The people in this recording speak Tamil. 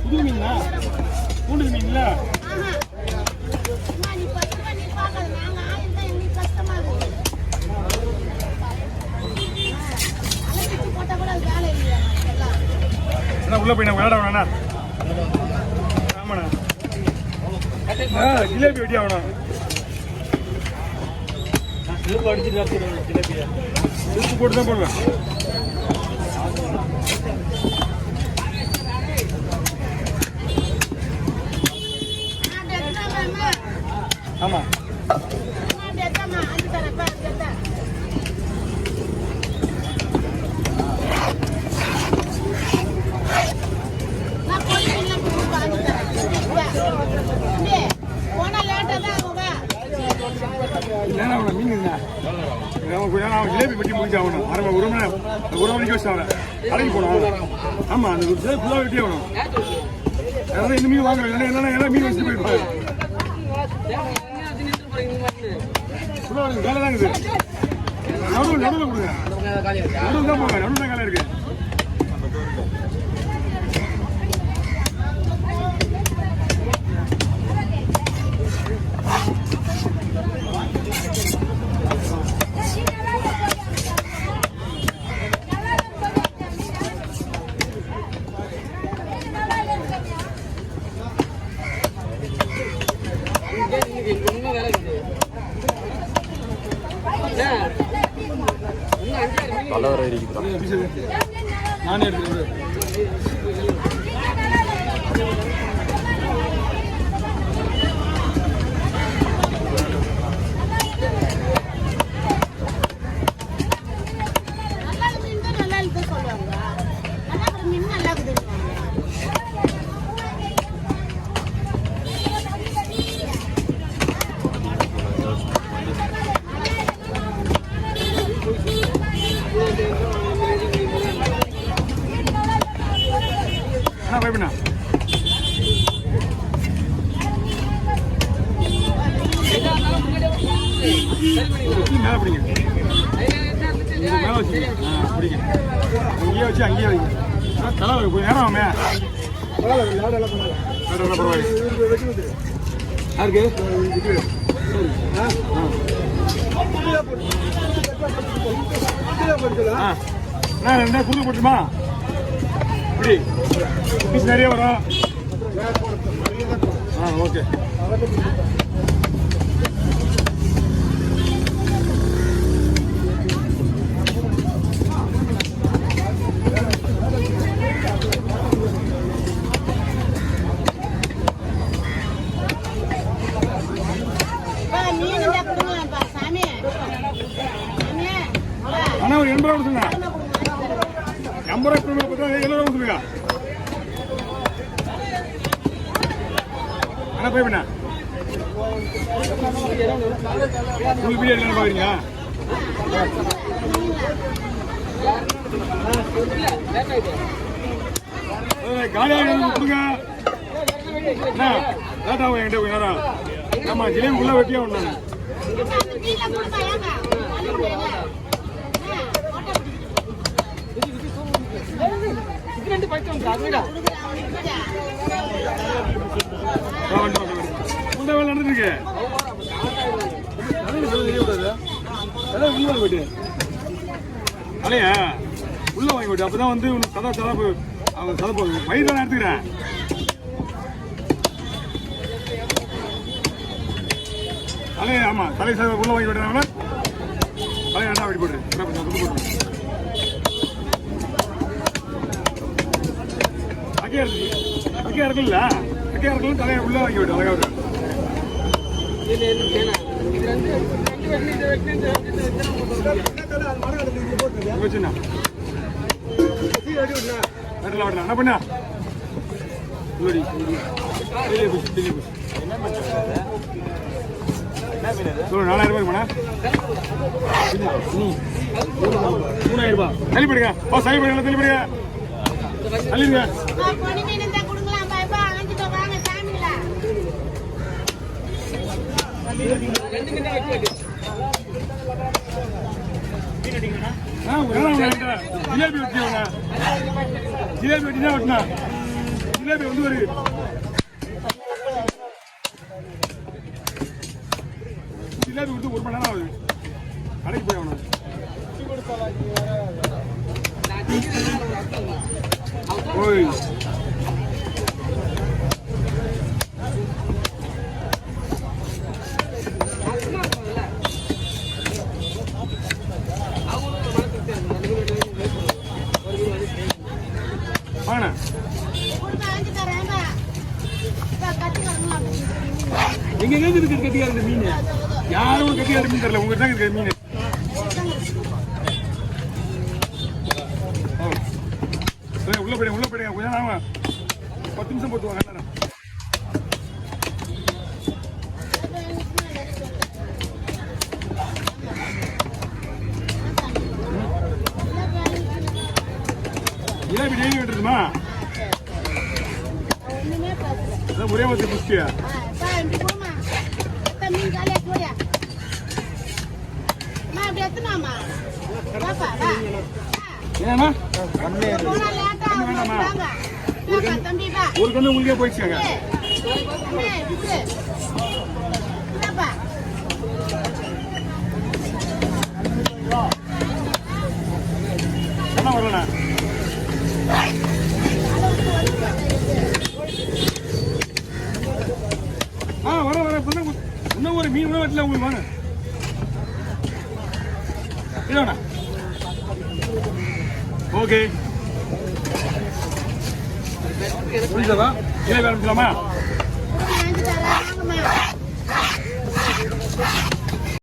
புது மீனா பூண்டு மீன்ல உள்ள போய் விளையாட வேணா. ஆமாண்ணா ஜிலேபி வெட்டி ஆகணும். ஜிலேபியா உப்பு போட்டு தான் போடுவேன். ஆமா ஜிலேபி வெட்டி முடிச்சாகணும். ஒரு மணிக்கு வச்சு ஆகணும். கடைக்கு போகணும். ஆமா அந்த ஃபுல்லாக வெட்டி ஆகணும். அதாவது இந்த மீன் வாங்க என்னன்னா மீன் வச்சுட்டு போயிருப்பாங்க. வேலை தாங்க இது. நடுவில் கொடுங்க. நடுவில் தான் போங்க. நடுவில் தான் வேலை இருக்கு. நானே எடுத்துக்கிறேன். மேலே பிடிங்க. மேலே வச்சு பிடிங்க. அங்கேயே வச்சு அங்கேயே வைங்க. தலை கொஞ்சம் நேரம் ஆமே. பரவாயில்ல. யாருக்கு என்ன குறுக்கு போட்டுமா? இப்படி பீஸ் நிறைய வரும். ஓகே. அண்ணா ஒரு 80 ரூபா கொடுத்துங்க. 80 ரூபா கொடுத்தா 70 ரூபா கொடுத்துருங்க. அண்ணா போய் பண்ண ஃபுல் பிரியாணி என்ன பார்க்குறீங்க? காலியாக கொடுங்க. அண்ணா லேட் ஆகும் என்கிட்ட கொஞ்சம் நேரம். ஆமா ஜிலேபி ஃபுல்லாக வெட்டியா ஒன்று. வேலை நடந்துருக்கு. அலையா உள்ள வாங்கி போட்டு அப்பதான் வந்து சதப்பு அவங்க சதப்பு வயிறு தான் எடுத்துக்கிறேன். அலையா ஆமா தலை சாதம் உள்ள வாங்கி போட்டேன். அலையா ரெண்டா வெட்டி போட்டு அக்கே இருக்குல்ல அக்கே இருக்கும் தலையை உள்ள வாங்கி விட்டு அழகா இருக்கு. என்ன பண்ணா 4000 ரூபாய் 3000 ரூபாய் தள்ளிப்படுங்க. தள்ளிப்படுங்க தள்ளிடுங்க. ஜிலேபி வெட்டியா ஜிலேபி வெட்டி தான் வெட்டினா ஜிலேபி வந்து ஒரு ஜிலேபி கொடுத்து 1 மணி நேரம் ஆகுது கடைக்கு போய் ஆகணும் ஓய் வாங்கண்ணா எங்க எங்க இருக்கு கட்டிக்கார இந்த மீன் யாரும் கட்டிக்கார மீன் தெரியல உங்ககிட்ட தான் இருக்கு மீன் உள்ள போயிடுங்க கொஞ்சம் நாம 10 நிமிஷம் போட்டு வாங்க ஜிலேபி டெய்லி விட்டுருமா ஒரே மாதிரி புஷ்டியா ஏன்னா ஒரு கண்ணு உங்களுக்கே போயிடுச்சாங்க என்ன வரலண்ணா வர இன்னும் ஒரு மீன் வெட்டில உங்களுக்கு வாங்க இல்லண்ணா ஓகே புரியுதா இல்லை ஆரம்பிக்கலாமா